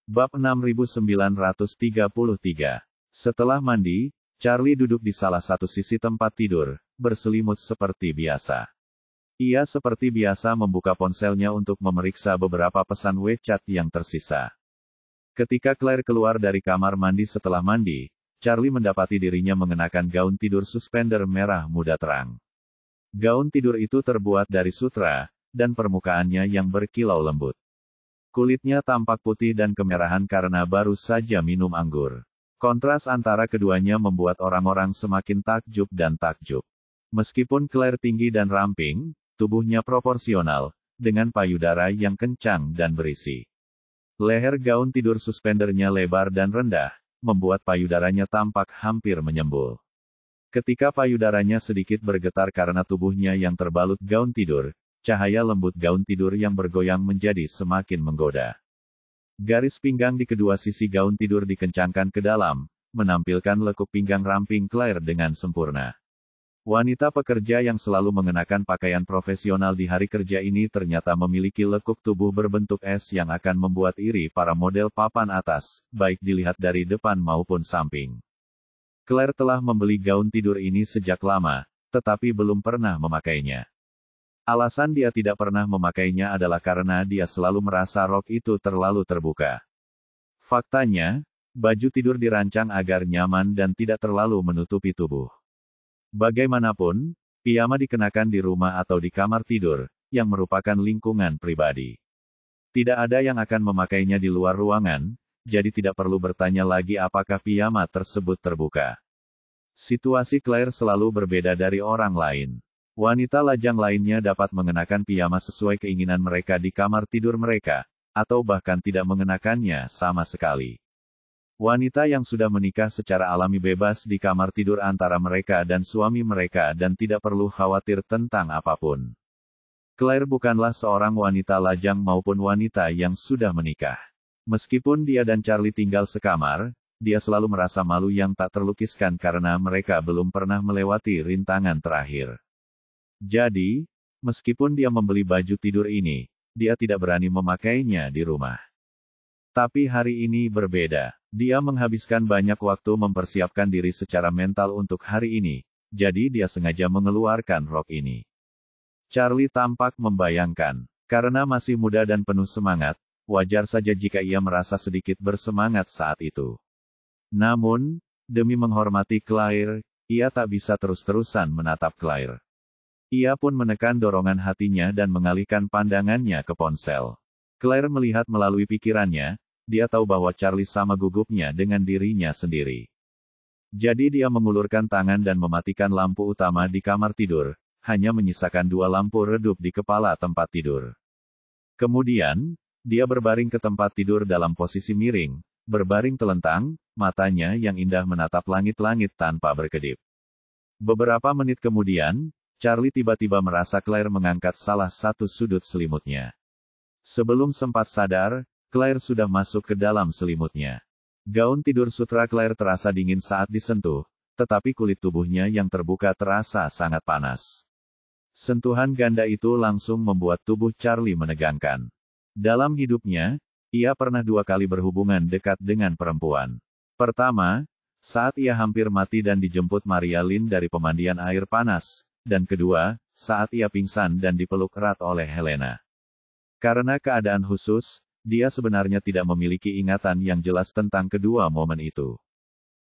Bab 6933. Setelah mandi, Charlie duduk di salah satu sisi tempat tidur, berselimut seperti biasa. Ia seperti biasa membuka ponselnya untuk memeriksa beberapa pesan WeChat yang tersisa. Ketika Claire keluar dari kamar mandi setelah mandi, Charlie mendapati dirinya mengenakan gaun tidur suspender merah muda terang. Gaun tidur itu terbuat dari sutra, dan permukaannya yang berkilau lembut. Kulitnya tampak putih dan kemerahan karena baru saja minum anggur. Kontras antara keduanya membuat orang-orang semakin takjub dan takjub. Meskipun Claire tinggi dan ramping, tubuhnya proporsional, dengan payudara yang kencang dan berisi. Leher gaun tidur suspendernya lebar dan rendah, membuat payudaranya tampak hampir menyembul. Ketika payudaranya sedikit bergetar karena tubuhnya yang terbalut gaun tidur, cahaya lembut gaun tidur yang bergoyang menjadi semakin menggoda. Garis pinggang di kedua sisi gaun tidur dikencangkan ke dalam, menampilkan lekuk pinggang ramping Claire dengan sempurna. Wanita pekerja yang selalu mengenakan pakaian profesional di hari kerja ini ternyata memiliki lekuk tubuh berbentuk S yang akan membuat iri para model papan atas, baik dilihat dari depan maupun samping. Claire telah membeli gaun tidur ini sejak lama, tetapi belum pernah memakainya. Alasan dia tidak pernah memakainya adalah karena dia selalu merasa rok itu terlalu terbuka. Faktanya, baju tidur dirancang agar nyaman dan tidak terlalu menutupi tubuh. Bagaimanapun, piyama dikenakan di rumah atau di kamar tidur, yang merupakan lingkungan pribadi. Tidak ada yang akan memakainya di luar ruangan, jadi tidak perlu bertanya lagi apakah piyama tersebut terbuka. Situasi Claire selalu berbeda dari orang lain. Wanita lajang lainnya dapat mengenakan piyama sesuai keinginan mereka di kamar tidur mereka, atau bahkan tidak mengenakannya sama sekali. Wanita yang sudah menikah secara alami bebas di kamar tidur antara mereka dan suami mereka dan tidak perlu khawatir tentang apapun. Claire bukanlah seorang wanita lajang maupun wanita yang sudah menikah. Meskipun dia dan Charlie tinggal sekamar, dia selalu merasa malu yang tak terlukiskan karena mereka belum pernah melewati rintangan terakhir. Jadi, meskipun dia membeli baju tidur ini, dia tidak berani memakainya di rumah. Tapi hari ini berbeda. Dia menghabiskan banyak waktu mempersiapkan diri secara mental untuk hari ini, jadi dia sengaja mengeluarkan rok ini. Charlie tampak membayangkan, karena masih muda dan penuh semangat, wajar saja jika ia merasa sedikit bersemangat saat itu. Namun, demi menghormati Claire, ia tak bisa terus-terusan menatap Claire. Ia pun menekan dorongan hatinya dan mengalihkan pandangannya ke ponsel. Claire melihat melalui pikirannya, dia tahu bahwa Charlie sama gugupnya dengan dirinya sendiri. Jadi dia mengulurkan tangan dan mematikan lampu utama di kamar tidur, hanya menyisakan 2 lampu redup di kepala tempat tidur. Kemudian, dia berbaring ke tempat tidur dalam posisi miring, berbaring telentang, matanya yang indah menatap langit-langit tanpa berkedip. Beberapa menit kemudian, Charlie tiba-tiba merasa Claire mengangkat salah satu sudut selimutnya. Sebelum sempat sadar, Claire sudah masuk ke dalam selimutnya. Gaun tidur sutra Claire terasa dingin saat disentuh, tetapi kulit tubuhnya yang terbuka terasa sangat panas. Sentuhan ganda itu langsung membuat tubuh Charlie menegangkan. Dalam hidupnya, ia pernah 2 kali berhubungan dekat dengan perempuan. Pertama, saat ia hampir mati dan dijemput Maria Lynn dari pemandian air panas. Dan kedua, saat ia pingsan dan dipeluk erat oleh Helena. Karena keadaan khusus, dia sebenarnya tidak memiliki ingatan yang jelas tentang kedua momen itu.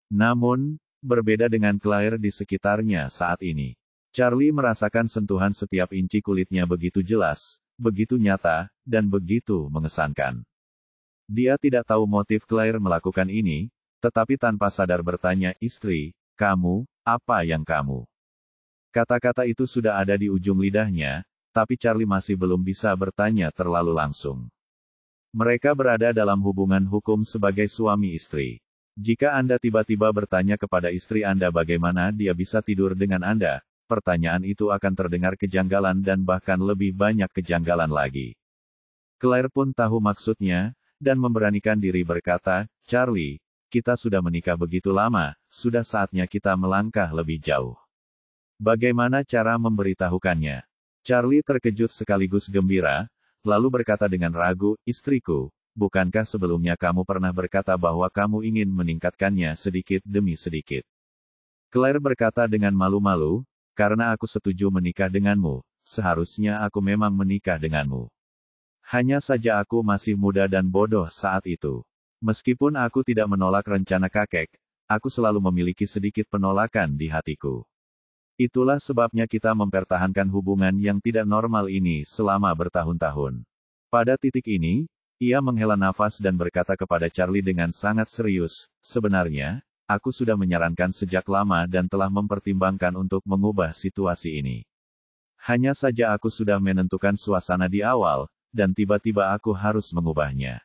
Namun, berbeda dengan Claire di sekitarnya saat ini. Charlie merasakan sentuhan setiap inci kulitnya begitu jelas, begitu nyata, dan begitu mengesankan. Dia tidak tahu motif Claire melakukan ini, tetapi tanpa sadar bertanya, "Istri, kamu, apa yang kamu?" Kata-kata itu sudah ada di ujung lidahnya, tapi Charlie masih belum bisa bertanya terlalu langsung. Mereka berada dalam hubungan hukum sebagai suami istri. Jika Anda tiba-tiba bertanya kepada istri Anda bagaimana dia bisa tidur dengan Anda, pertanyaan itu akan terdengar kejanggalan dan bahkan lebih banyak kejanggalan lagi. Claire pun tahu maksudnya, dan memberanikan diri berkata, "Charlie, kita sudah menikah begitu lama, sudah saatnya kita melangkah lebih jauh. Bagaimana cara memberitahukannya?" Charlie terkejut sekaligus gembira, lalu berkata dengan ragu, "Istriku, bukankah sebelumnya kamu pernah berkata bahwa kamu ingin meningkatkannya sedikit demi sedikit? Claire berkata dengan malu-malu, karena aku setuju menikah denganmu, seharusnya aku memang menikah denganmu. Hanya saja aku masih muda dan bodoh saat itu. Meskipun aku tidak menolak rencana kakek, aku selalu memiliki sedikit penolakan di hatiku. Itulah sebabnya kita mempertahankan hubungan yang tidak normal ini selama bertahun-tahun. Pada titik ini, ia menghela nafas dan berkata kepada Charlie dengan sangat serius, sebenarnya, aku sudah menyarankan sejak lama dan telah mempertimbangkan untuk mengubah situasi ini. Hanya saja aku sudah menentukan suasana di awal, dan tiba-tiba aku harus mengubahnya.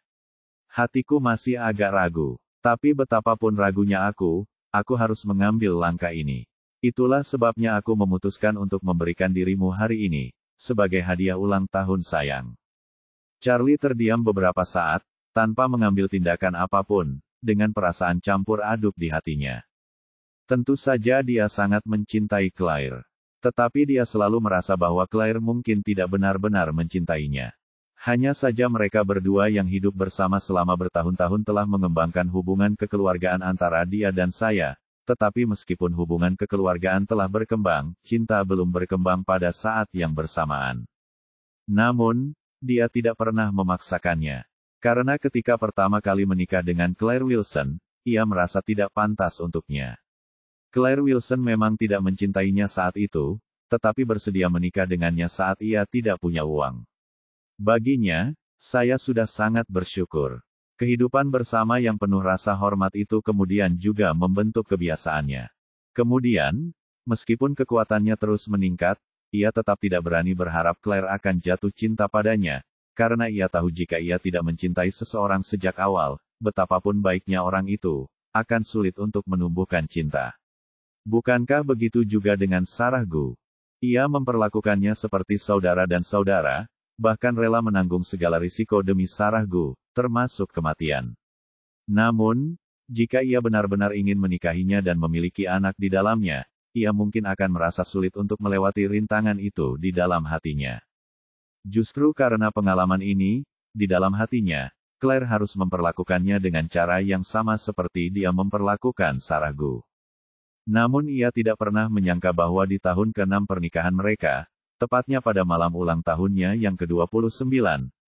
Hatiku masih agak ragu, tapi betapapun ragunya aku harus mengambil langkah ini. Itulah sebabnya aku memutuskan untuk memberikan dirimu hari ini, sebagai hadiah ulang tahun sayang. Charlie terdiam beberapa saat, tanpa mengambil tindakan apapun, dengan perasaan campur aduk di hatinya. Tentu saja dia sangat mencintai Claire. Tetapi dia selalu merasa bahwa Claire mungkin tidak benar-benar mencintainya. Hanya saja mereka berdua yang hidup bersama selama bertahun-tahun telah mengembangkan hubungan kekeluargaan antara dia dan saya. Tetapi meskipun hubungan kekeluargaan telah berkembang, cinta belum berkembang pada saat yang bersamaan. Namun, dia tidak pernah memaksakannya. Karena ketika pertama kali menikah dengan Claire Wilson, ia merasa tidak pantas untuknya. Claire Wilson memang tidak mencintainya saat itu, tetapi bersedia menikah dengannya saat ia tidak punya uang. Baginya, saya sudah sangat bersyukur. Kehidupan bersama yang penuh rasa hormat itu kemudian juga membentuk kebiasaannya. Kemudian, meskipun kekuatannya terus meningkat, ia tetap tidak berani berharap Claire akan jatuh cinta padanya, karena ia tahu jika ia tidak mencintai seseorang sejak awal, betapapun baiknya orang itu, akan sulit untuk menumbuhkan cinta. Bukankah begitu juga dengan Sarah Gu? Ia memperlakukannya seperti saudara dan saudara, bahkan rela menanggung segala risiko demi Sarah Gu, termasuk kematian. Namun, jika ia benar-benar ingin menikahinya dan memiliki anak di dalamnya, ia mungkin akan merasa sulit untuk melewati rintangan itu di dalam hatinya. Justru karena pengalaman ini, di dalam hatinya, Claire harus memperlakukannya dengan cara yang sama seperti dia memperlakukan Sarah Gu. Namun ia tidak pernah menyangka bahwa di tahun ke-6 pernikahan mereka, tepatnya pada malam ulang tahunnya yang ke-29,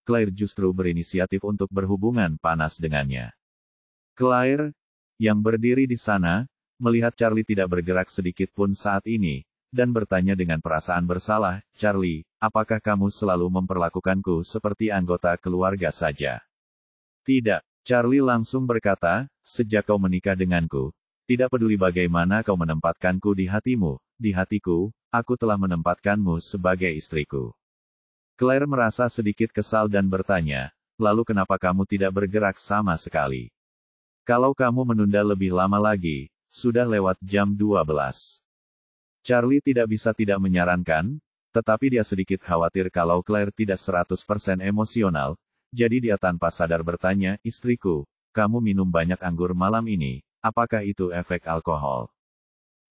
Claire justru berinisiatif untuk berhubungan panas dengannya. Claire, yang berdiri di sana, melihat Charlie tidak bergerak sedikit pun saat ini, dan bertanya dengan perasaan bersalah, Charlie, apakah kamu selalu memperlakukanku seperti anggota keluarga saja? Tidak, Charlie langsung berkata, sejak kau menikah denganku, tidak peduli bagaimana kau menempatkanku di hatimu, di hatiku, aku telah menempatkanmu sebagai istriku. Claire merasa sedikit kesal dan bertanya, lalu kenapa kamu tidak bergerak sama sekali? Kalau kamu menunda lebih lama lagi, sudah lewat jam 12. Charlie tidak bisa tidak menyarankan, tetapi dia sedikit khawatir kalau Claire tidak 100% emosional, jadi dia tanpa sadar bertanya, istriku, kamu minum banyak anggur malam ini, apakah itu efek alkohol?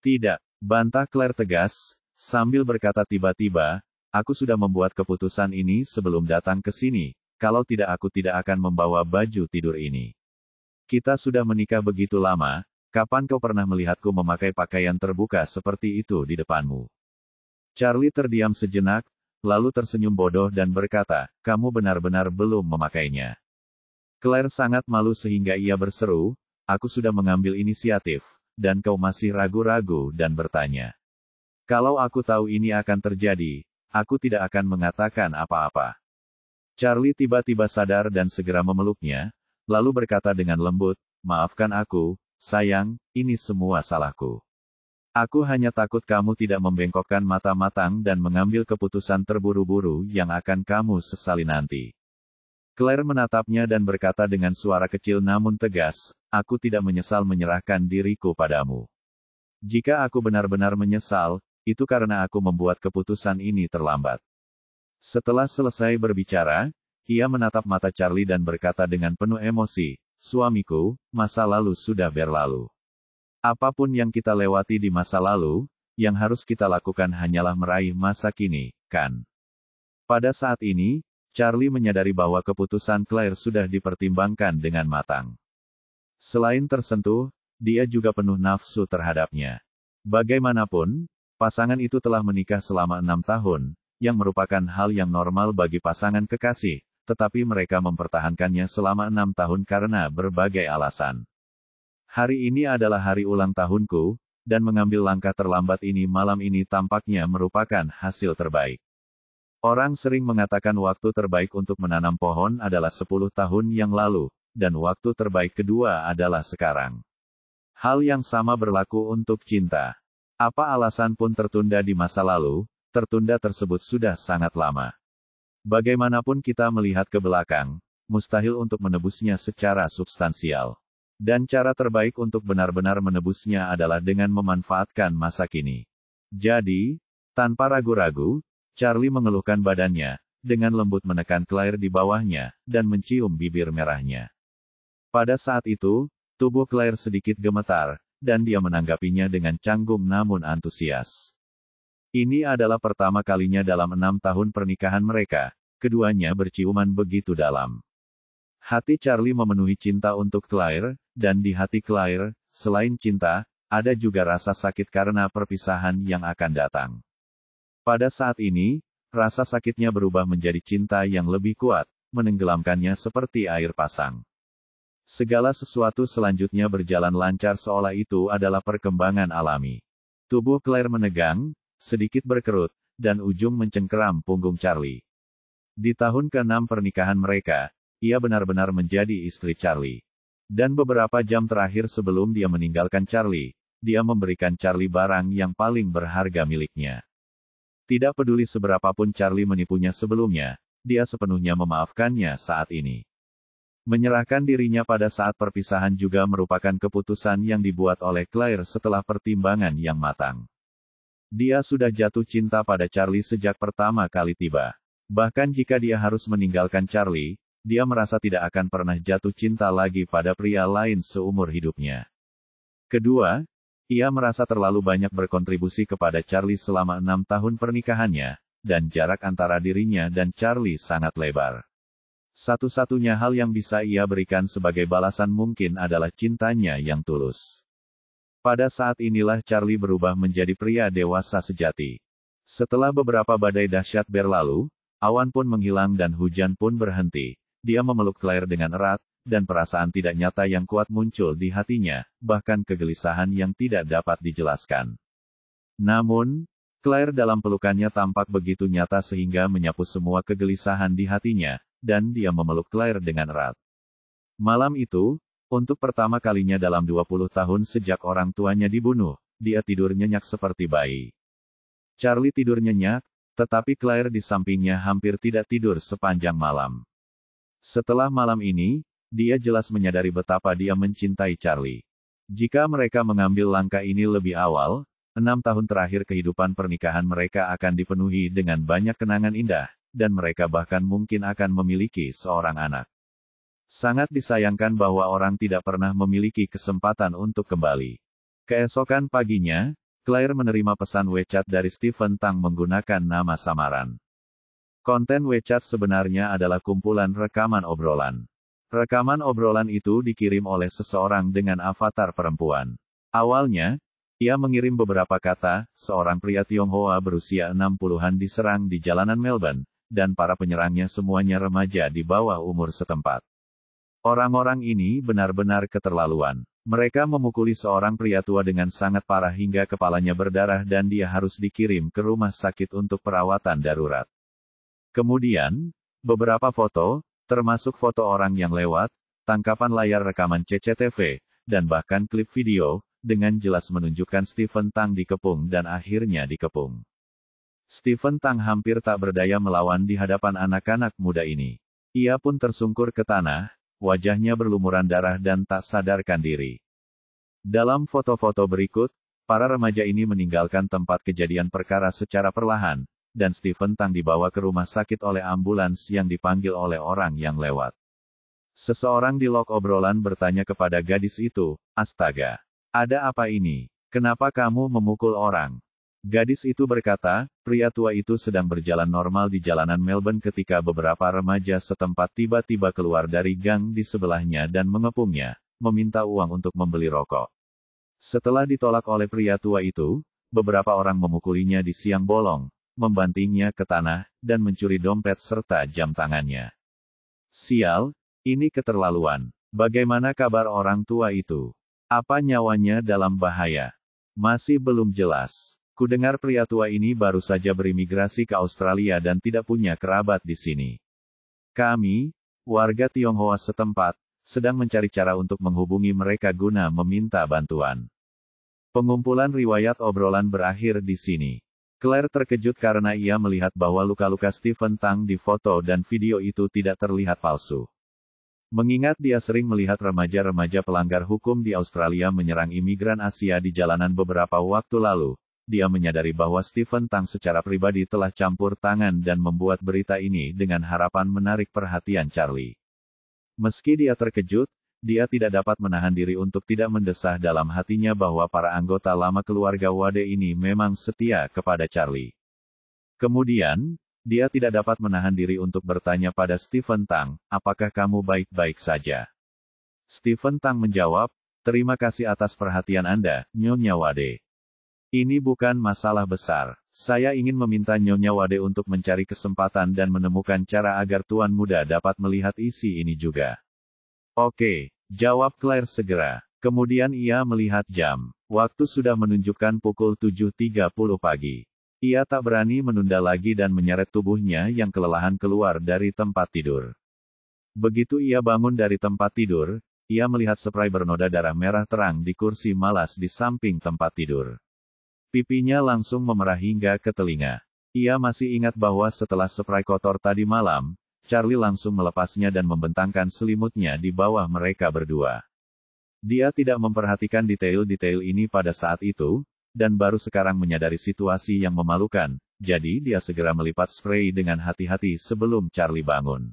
Tidak, bantah Claire tegas, sambil berkata tiba-tiba, aku sudah membuat keputusan ini sebelum datang ke sini, kalau tidak aku tidak akan membawa baju tidur ini. Kita sudah menikah begitu lama, kapan kau pernah melihatku memakai pakaian terbuka seperti itu di depanmu? Charlie terdiam sejenak, lalu tersenyum bodoh dan berkata, kamu benar-benar belum memakainya. Claire sangat malu sehingga ia berseru, aku sudah mengambil inisiatif, dan kau masih ragu-ragu dan bertanya. Kalau aku tahu ini akan terjadi, aku tidak akan mengatakan apa-apa. Charlie tiba-tiba sadar dan segera memeluknya, lalu berkata dengan lembut, maafkan aku, sayang, ini semua salahku. Aku hanya takut kamu tidak membengkokkan mata matang dan mengambil keputusan terburu-buru yang akan kamu sesali nanti. Claire menatapnya dan berkata dengan suara kecil namun tegas, aku tidak menyesal menyerahkan diriku padamu. Jika aku benar-benar menyesal, itu karena aku membuat keputusan ini terlambat. Setelah selesai berbicara, ia menatap mata Charlie dan berkata dengan penuh emosi, suamiku, masa lalu sudah berlalu. Apapun yang kita lewati di masa lalu, yang harus kita lakukan hanyalah meraih masa kini, kan? Pada saat ini, Charlie menyadari bahwa keputusan Claire sudah dipertimbangkan dengan matang. Selain tersentuh, dia juga penuh nafsu terhadapnya. Bagaimanapun, pasangan itu telah menikah selama 6 tahun, yang merupakan hal yang normal bagi pasangan kekasih, tetapi mereka mempertahankannya selama 6 tahun karena berbagai alasan. Hari ini adalah hari ulang tahunku, dan mengambil langkah terlambat ini malam ini tampaknya merupakan hasil terbaik. Orang sering mengatakan waktu terbaik untuk menanam pohon adalah 10 tahun yang lalu, dan waktu terbaik kedua adalah sekarang. Hal yang sama berlaku untuk cinta. Apa alasan pun tertunda di masa lalu, tertunda tersebut sudah sangat lama. Bagaimanapun kita melihat ke belakang, mustahil untuk menebusnya secara substansial. Dan cara terbaik untuk benar-benar menebusnya adalah dengan memanfaatkan masa kini. Jadi, tanpa ragu-ragu, Charlie mengeluhkan badannya, dengan lembut menekan Claire di bawahnya, dan mencium bibir merahnya. Pada saat itu, tubuh Claire sedikit gemetar, dan dia menanggapinya dengan canggung namun antusias. Ini adalah pertama kalinya dalam 6 tahun pernikahan mereka, keduanya berciuman begitu dalam. Hati Charlie memenuhi cinta untuk Claire, dan di hati Claire, selain cinta, ada juga rasa sakit karena perpisahan yang akan datang. Pada saat ini, rasa sakitnya berubah menjadi cinta yang lebih kuat, menenggelamkannya seperti air pasang. Segala sesuatu selanjutnya berjalan lancar seolah itu adalah perkembangan alami. Tubuh Claire menegang, sedikit berkerut, dan ujung mencengkeram punggung Charlie. Di tahun ke-6 pernikahan mereka, ia benar-benar menjadi istri Charlie. Dan beberapa jam terakhir sebelum dia meninggalkan Charlie, dia memberikan Charlie barang yang paling berharga miliknya. Tidak peduli seberapapun Charlie menipunya sebelumnya, dia sepenuhnya memaafkannya saat ini. Menyerahkan dirinya pada saat perpisahan juga merupakan keputusan yang dibuat oleh Claire setelah pertimbangan yang matang. Dia sudah jatuh cinta pada Charlie sejak pertama kali tiba. Bahkan jika dia harus meninggalkan Charlie, dia merasa tidak akan pernah jatuh cinta lagi pada pria lain seumur hidupnya. Kedua, ia merasa terlalu banyak berkontribusi kepada Charlie selama 6 tahun pernikahannya, dan jarak antara dirinya dan Charlie sangat lebar. Satu-satunya hal yang bisa ia berikan sebagai balasan mungkin adalah cintanya yang tulus. Pada saat inilah Charlie berubah menjadi pria dewasa sejati. Setelah beberapa badai dahsyat berlalu, awan pun menghilang dan hujan pun berhenti. Dia memeluk Claire dengan erat, dan perasaan tidak nyata yang kuat muncul di hatinya, bahkan kegelisahan yang tidak dapat dijelaskan. Namun, Claire dalam pelukannya tampak begitu nyata sehingga menyapu semua kegelisahan di hatinya, dan dia memeluk Claire dengan erat. Malam itu, untuk pertama kalinya dalam 20 tahun sejak orang tuanya dibunuh, dia tidur nyenyak seperti bayi. Charlie tidur nyenyak, tetapi Claire di sampingnya hampir tidak tidur sepanjang malam. Setelah malam ini, dia jelas menyadari betapa dia mencintai Charlie. Jika mereka mengambil langkah ini lebih awal, 6 tahun terakhir kehidupan pernikahan mereka akan dipenuhi dengan banyak kenangan indah, dan mereka bahkan mungkin akan memiliki seorang anak. Sangat disayangkan bahwa orang tidak pernah memiliki kesempatan untuk kembali. Keesokan paginya, Claire menerima pesan WeChat dari Stephen Tang menggunakan nama samaran. Konten WeChat sebenarnya adalah kumpulan rekaman obrolan. Rekaman obrolan itu dikirim oleh seseorang dengan avatar perempuan. Awalnya, ia mengirim beberapa kata, seorang pria Tionghoa berusia 60-an diserang di jalanan Melbourne, dan para penyerangnya semuanya remaja di bawah umur setempat. Orang-orang ini benar-benar keterlaluan. Mereka memukuli seorang pria tua dengan sangat parah hingga kepalanya berdarah dan dia harus dikirim ke rumah sakit untuk perawatan darurat. Kemudian, beberapa foto, termasuk foto orang yang lewat, tangkapan layar rekaman CCTV, dan bahkan klip video, dengan jelas menunjukkan Stephen Tang dikepung dan akhirnya dikepung. Stephen Tang hampir tak berdaya melawan di hadapan anak-anak muda ini. Ia pun tersungkur ke tanah, wajahnya berlumuran darah dan tak sadarkan diri. Dalam foto-foto berikut, para remaja ini meninggalkan tempat kejadian perkara secara perlahan, dan Stephen Tang dibawa ke rumah sakit oleh ambulans yang dipanggil oleh orang yang lewat. Seseorang di log obrolan bertanya kepada gadis itu, "Astaga, ada apa ini? Kenapa kamu memukul orang?" Gadis itu berkata, pria tua itu sedang berjalan normal di jalanan Melbourne ketika beberapa remaja setempat tiba-tiba keluar dari gang di sebelahnya dan mengepungnya, meminta uang untuk membeli rokok. Setelah ditolak oleh pria tua itu, beberapa orang memukulinya di siang bolong, membantingnya ke tanah, dan mencuri dompet serta jam tangannya. Sial, ini keterlaluan. Bagaimana kabar orang tua itu? Apa nyawanya dalam bahaya? Masih belum jelas. Kudengar pria tua ini baru saja berimigrasi ke Australia dan tidak punya kerabat di sini. Kami, warga Tionghoa setempat, sedang mencari cara untuk menghubungi mereka guna meminta bantuan. Pengumpulan riwayat obrolan berakhir di sini. Claire terkejut karena ia melihat bahwa luka-luka Stephen Tang di foto dan video itu tidak terlihat palsu. Mengingat dia sering melihat remaja-remaja pelanggar hukum di Australia menyerang imigran Asia di jalanan beberapa waktu lalu, dia menyadari bahwa Stephen Tang secara pribadi telah campur tangan dan membuat berita ini dengan harapan menarik perhatian Charlie. Meski dia terkejut, dia tidak dapat menahan diri untuk tidak mendesah dalam hatinya bahwa para anggota lama keluarga Wade ini memang setia kepada Charlie. Kemudian, dia tidak dapat menahan diri untuk bertanya pada Stephen Tang, apakah kamu baik-baik saja? Stephen Tang menjawab, terima kasih atas perhatian Anda, Nyonya Wade. Ini bukan masalah besar. Saya ingin meminta Nyonya Wade untuk mencari kesempatan dan menemukan cara agar Tuan Muda dapat melihat isi ini juga. Oke, jawab Claire segera. Kemudian ia melihat jam. Waktu sudah menunjukkan pukul 7.30 pagi. Ia tak berani menunda lagi dan menyeret tubuhnya yang kelelahan keluar dari tempat tidur. Begitu ia bangun dari tempat tidur, ia melihat spray bernoda darah merah terang di kursi malas di samping tempat tidur. Pipinya langsung memerah hingga ke telinga. Ia masih ingat bahwa setelah spray kotor tadi malam, Charlie langsung melepasnya dan membentangkan selimutnya di bawah mereka berdua. Dia tidak memperhatikan detail-detail ini pada saat itu, dan baru sekarang menyadari situasi yang memalukan, jadi dia segera melipat spray dengan hati-hati sebelum Charlie bangun.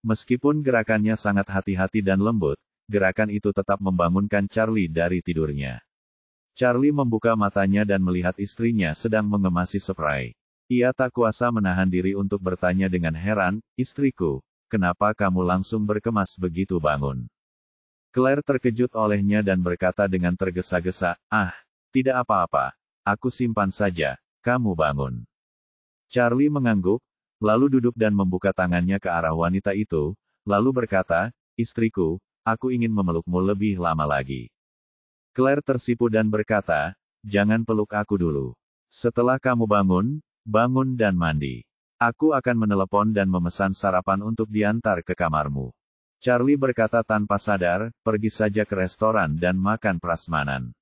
Meskipun gerakannya sangat hati-hati dan lembut, gerakan itu tetap membangunkan Charlie dari tidurnya. Charlie membuka matanya dan melihat istrinya sedang mengemasi spray. Ia tak kuasa menahan diri untuk bertanya dengan heran, istriku, kenapa kamu langsung berkemas begitu bangun? Claire terkejut olehnya dan berkata dengan tergesa-gesa, tidak apa-apa, aku simpan saja, kamu bangun. Charlie mengangguk, lalu duduk dan membuka tangannya ke arah wanita itu, lalu berkata, istriku, aku ingin memelukmu lebih lama lagi. Claire tersipu dan berkata, jangan peluk aku dulu. Setelah kamu bangun dan mandi. Aku akan menelepon dan memesan sarapan untuk diantar ke kamarmu. Charlie berkata tanpa sadar, pergi saja ke restoran dan makan prasmanan.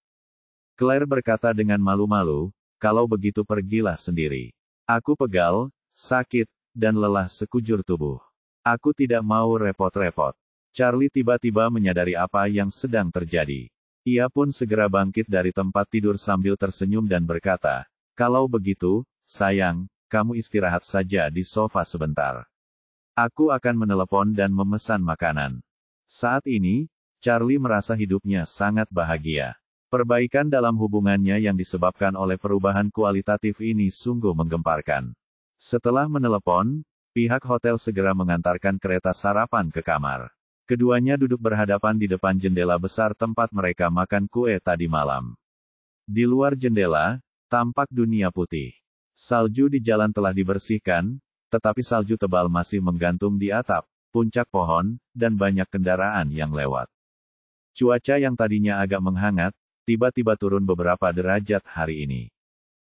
Claire berkata dengan malu-malu, kalau begitu pergilah sendiri. Aku pegal, sakit, dan lelah sekujur tubuh. Aku tidak mau repot-repot. Charlie tiba-tiba menyadari apa yang sedang terjadi. Ia pun segera bangkit dari tempat tidur sambil tersenyum dan berkata, kalau begitu, sayang, kamu istirahat saja di sofa sebentar. Aku akan menelepon dan memesan makanan. Saat ini, Charlie merasa hidupnya sangat bahagia. Perbaikan dalam hubungannya yang disebabkan oleh perubahan kualitatif ini sungguh menggemparkan. Setelah menelepon, pihak hotel segera mengantarkan kereta sarapan ke kamar. Keduanya duduk berhadapan di depan jendela besar tempat mereka makan kue tadi malam. Di luar jendela, tampak dunia putih. Salju di jalan telah dibersihkan, tetapi salju tebal masih menggantung di atap, puncak pohon, dan banyak kendaraan yang lewat. Cuaca yang tadinya agak menghangat, tiba-tiba turun beberapa derajat hari ini.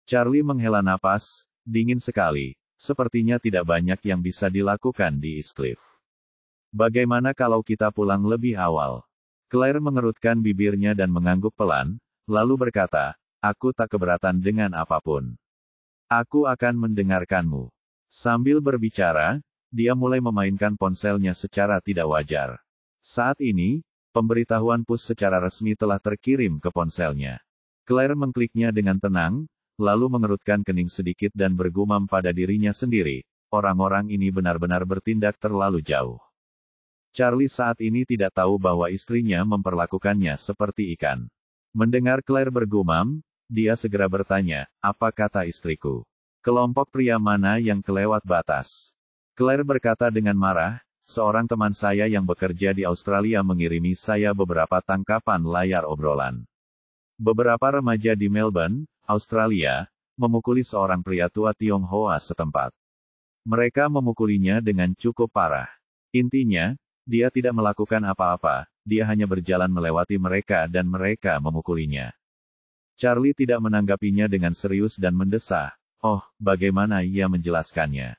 Charlie menghela napas, dingin sekali, sepertinya tidak banyak yang bisa dilakukan di East Cliff. Bagaimana kalau kita pulang lebih awal? Claire mengerutkan bibirnya dan mengangguk pelan, lalu berkata, aku tak keberatan dengan apapun. Aku akan mendengarkanmu. Sambil berbicara, dia mulai memainkan ponselnya secara tidak wajar. Saat ini, pemberitahuan push secara resmi telah terkirim ke ponselnya. Claire mengkliknya dengan tenang, lalu mengerutkan kening sedikit dan bergumam pada dirinya sendiri, orang-orang ini benar-benar bertindak terlalu jauh. Charlie saat ini tidak tahu bahwa istrinya memperlakukannya seperti ikan. Mendengar Claire bergumam, dia segera bertanya, apa kata istriku? Kelompok pria mana yang kelewat batas? Claire berkata dengan marah, seorang teman saya yang bekerja di Australia mengirimi saya beberapa tangkapan layar obrolan. Beberapa remaja di Melbourne, Australia, memukuli seorang pria tua Tionghoa setempat. Mereka memukulinya dengan cukup parah. Intinya, dia tidak melakukan apa-apa, dia hanya berjalan melewati mereka dan mereka memukulinya. Charlie tidak menanggapinya dengan serius dan mendesah, oh, bagaimana ia menjelaskannya.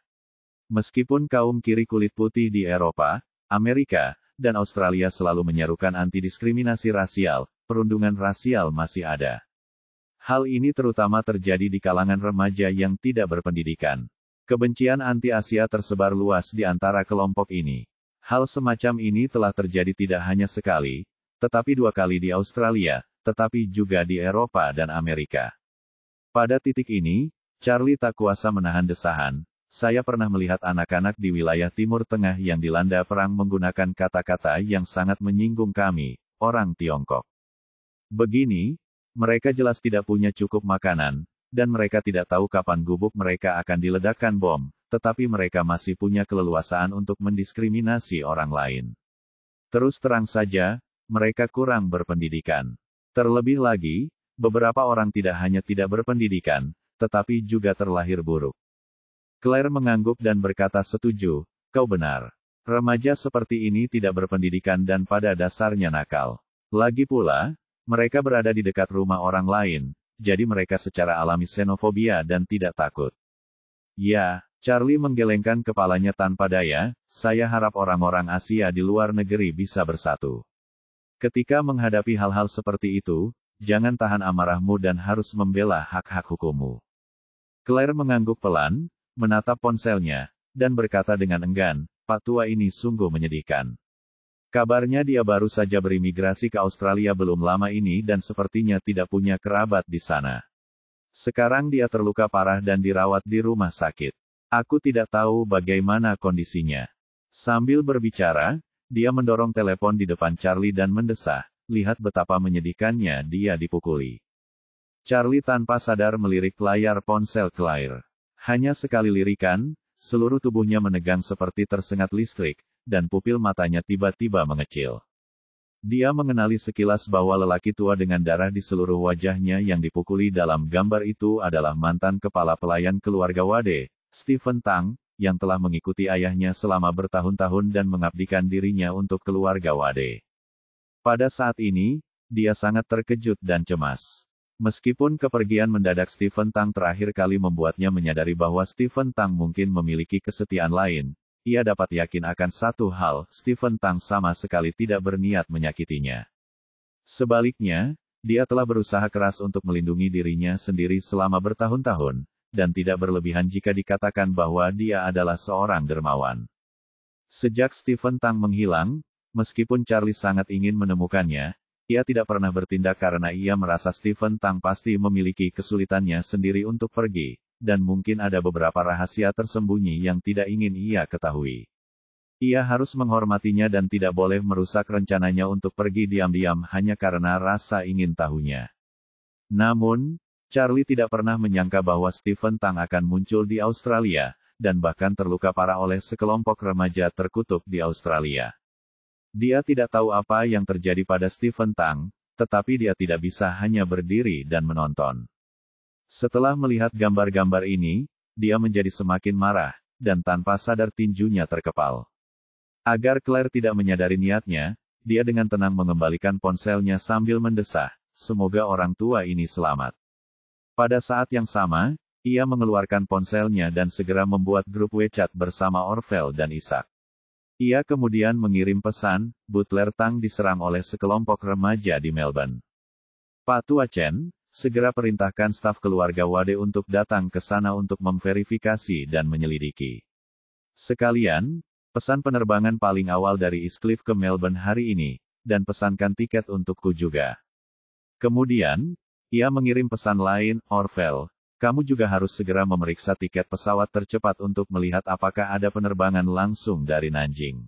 Meskipun kaum kiri kulit putih di Eropa, Amerika, dan Australia selalu menyerukan anti-diskriminasi rasial, perundungan rasial masih ada. Hal ini terutama terjadi di kalangan remaja yang tidak berpendidikan. Kebencian anti-Asia tersebar luas di antara kelompok ini. Hal semacam ini telah terjadi tidak hanya sekali, tetapi 2 kali di Australia, tetapi juga di Eropa dan Amerika. Pada titik ini, Charlie tak kuasa menahan desahan. Saya pernah melihat anak-anak di wilayah Timur Tengah yang dilanda perang menggunakan kata-kata yang sangat menyinggung kami, orang Tiongkok. Begini, mereka jelas tidak punya cukup makanan, dan mereka tidak tahu kapan gubuk mereka akan diledakkan bom, tetapi mereka masih punya keleluasaan untuk mendiskriminasi orang lain. Terus terang saja, mereka kurang berpendidikan. Terlebih lagi, beberapa orang tidak hanya tidak berpendidikan, tetapi juga terlahir buruk. Claire mengangguk dan berkata setuju, kau benar. Remaja seperti ini tidak berpendidikan dan pada dasarnya nakal. Lagi pula, mereka berada di dekat rumah orang lain, jadi mereka secara alami xenofobia dan tidak takut. Ya, Charlie menggelengkan kepalanya tanpa daya, saya harap orang-orang Asia di luar negeri bisa bersatu. Ketika menghadapi hal-hal seperti itu, jangan tahan amarahmu dan harus membela hak-hak hukummu. Claire mengangguk pelan, menatap ponselnya, dan berkata dengan enggan, Pak tua ini sungguh menyedihkan. Kabarnya dia baru saja berimigrasi ke Australia belum lama ini dan sepertinya tidak punya kerabat di sana. Sekarang dia terluka parah dan dirawat di rumah sakit. Aku tidak tahu bagaimana kondisinya. Sambil berbicara, dia mendorong telepon di depan Charlie dan mendesah, lihat betapa menyedihkannya dia dipukuli. Charlie tanpa sadar melirik layar ponsel Claire. Hanya sekali lirikan, seluruh tubuhnya menegang seperti tersengat listrik, dan pupil matanya tiba-tiba mengecil. Dia mengenali sekilas bahwa lelaki tua dengan darah di seluruh wajahnya yang dipukuli dalam gambar itu adalah mantan kepala pelayan keluarga Wade, Stephen Tang, yang telah mengikuti ayahnya selama bertahun-tahun dan mengabdikan dirinya untuk keluarga Wade. Pada saat ini, dia sangat terkejut dan cemas. Meskipun kepergian mendadak Stephen Tang terakhir kali membuatnya menyadari bahwa Stephen Tang mungkin memiliki kesetiaan lain, ia dapat yakin akan satu hal, Stephen Tang sama sekali tidak berniat menyakitinya. Sebaliknya, dia telah berusaha keras untuk melindungi dirinya sendiri selama bertahun-tahun, dan tidak berlebihan jika dikatakan bahwa dia adalah seorang dermawan. Sejak Stephen Tang menghilang, meskipun Charlie sangat ingin menemukannya, ia tidak pernah bertindak karena ia merasa Stephen Tang pasti memiliki kesulitannya sendiri untuk pergi, dan mungkin ada beberapa rahasia tersembunyi yang tidak ingin ia ketahui. Ia harus menghormatinya dan tidak boleh merusak rencananya untuk pergi diam-diam hanya karena rasa ingin tahunya. Namun, Charlie tidak pernah menyangka bahwa Stephen Tang akan muncul di Australia, dan bahkan terluka parah oleh sekelompok remaja terkutuk di Australia. Dia tidak tahu apa yang terjadi pada Stephen Tang, tetapi dia tidak bisa hanya berdiri dan menonton. Setelah melihat gambar-gambar ini, dia menjadi semakin marah, dan tanpa sadar tinjunya terkepal. Agar Claire tidak menyadari niatnya, dia dengan tenang mengembalikan ponselnya sambil mendesah, semoga orang tua ini selamat. Pada saat yang sama, ia mengeluarkan ponselnya dan segera membuat grup WeChat bersama Orvel dan Ishak. Ia kemudian mengirim pesan, Butler Tang diserang oleh sekelompok remaja di Melbourne. Pak Tua Chen, segera perintahkan staf keluarga Wade untuk datang ke sana untuk memverifikasi dan menyelidiki. Sekalian, pesan penerbangan paling awal dari East Cliff ke Melbourne hari ini, dan pesankan tiket untukku juga. Kemudian, ia mengirim pesan lain, Orvel, kamu juga harus segera memeriksa tiket pesawat tercepat untuk melihat apakah ada penerbangan langsung dari Nanjing.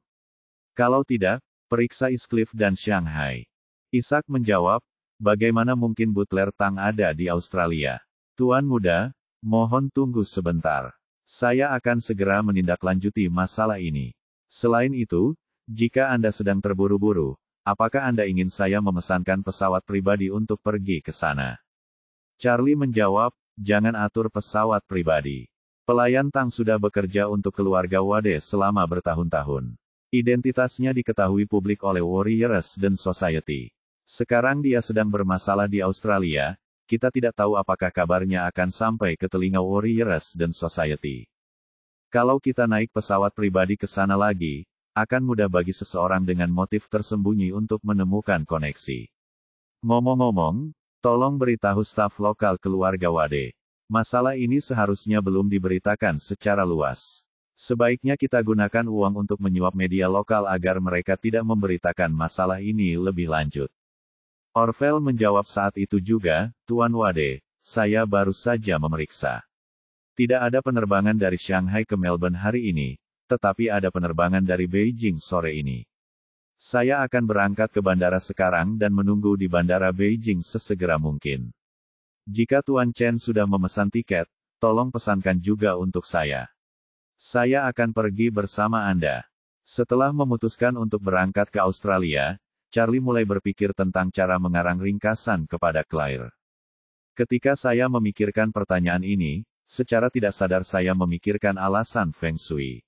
Kalau tidak, periksa East Cliff dan Shanghai. Ishak menjawab, Bagaimana mungkin Butler Tang ada di Australia? Tuan muda, mohon tunggu sebentar. Saya akan segera menindaklanjuti masalah ini. Selain itu, jika Anda sedang terburu-buru, apakah Anda ingin saya memesankan pesawat pribadi untuk pergi ke sana? Charlie menjawab, jangan atur pesawat pribadi. Pelayan Tang sudah bekerja untuk keluarga Wade selama bertahun-tahun. Identitasnya diketahui publik oleh Warriors dan Society. Sekarang dia sedang bermasalah di Australia, kita tidak tahu apakah kabarnya akan sampai ke telinga Warriors dan Society. Kalau kita naik pesawat pribadi ke sana lagi, akan mudah bagi seseorang dengan motif tersembunyi untuk menemukan koneksi. Ngomong-ngomong, tolong beritahu staf lokal keluarga Wade. Masalah ini seharusnya belum diberitakan secara luas. Sebaiknya kita gunakan uang untuk menyuap media lokal agar mereka tidak memberitakan masalah ini lebih lanjut. Orville menjawab saat itu juga, Tuan Wade, saya baru saja memeriksa. Tidak ada penerbangan dari Shanghai ke Melbourne hari ini, tetapi ada penerbangan dari Beijing sore ini. Saya akan berangkat ke bandara sekarang dan menunggu di bandara Beijing sesegera mungkin. Jika Tuan Chen sudah memesan tiket, tolong pesankan juga untuk saya. Saya akan pergi bersama Anda. Setelah memutuskan untuk berangkat ke Australia, Charlie mulai berpikir tentang cara mengarang ringkasan kepada Claire. Ketika saya memikirkan pertanyaan ini, secara tidak sadar saya memikirkan alasan Feng Shui.